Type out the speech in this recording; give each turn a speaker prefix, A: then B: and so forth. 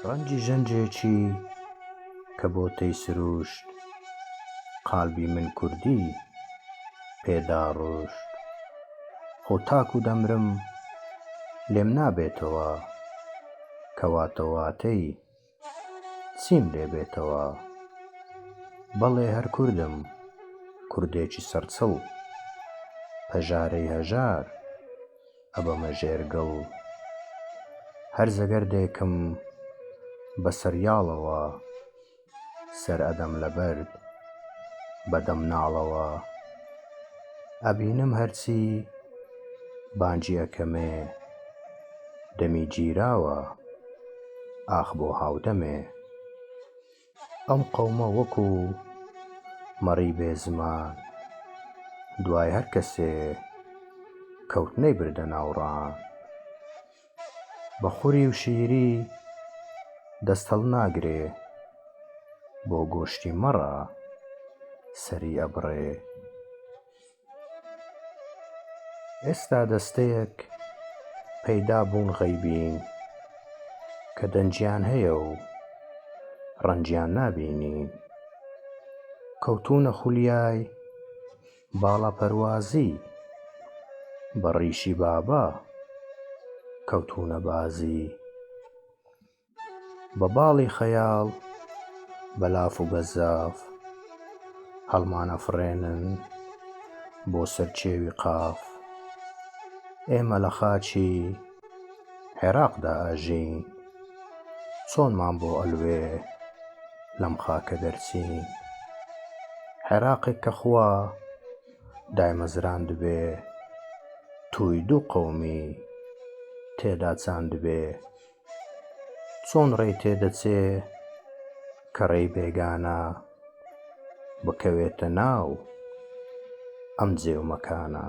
A: ڕەنگی ژەنجێکی کە بۆتەی سروشت، قالبی من کوردی پێدا ڕۆشت. خۆ تاکو دەمرم لێم نابێتەوە، کەواتە واتەی چیم لێ بێتەوە. بەڵێ هەر کوردم کوردێکی سەرچڵ، پەژارەی هەژار ئەبەمە ژێرگەڵ. هەر زەگەردێکم بەسەر یاڵەوە، سەر ئەدەم لە بەرد بەدەم ناڵەوە. ئەبینم هەرچی بانگی ئەکەمێ، دەمی گیراوە ئاخ بۆ هاودەمێ. ئەم قەومە وەکو مەڕی بێ زمان، دوای هەر کەسێ کەوتنەی بردە ناوڕان. بە خوڕی و شیری دەست هەڵناگرێ، بۆ گۆشتی مەڕە سەری ئەبڕێ. ئێستا دەستەیەک پەیدا بوون غەیبین، کە دەنگیان هەیە و ڕەنگیان نابینین. کەوتوونە خولیای باڵا-پەروازی، بە ڕیشی بابا کەوتوونە بازی. بە باڵی خەیاڵ بە لاف و گەزاف، هەڵمان ئەفڕێنن بۆ سەر کێوی قاف. ئێمە لە خاکی عێراقدا ئاژین، چۆنمان بۆ ئەلوێ لەم خاکە دەرچین. عێراقێک کە خوا دایمەزراندبێ، تووی دوو قەومی تێدا چاندبێ. چۆن ڕێی تێدەچێ کە ڕێی بێگانە، بکەوێتە ناو ئەم جێ و مەکانە.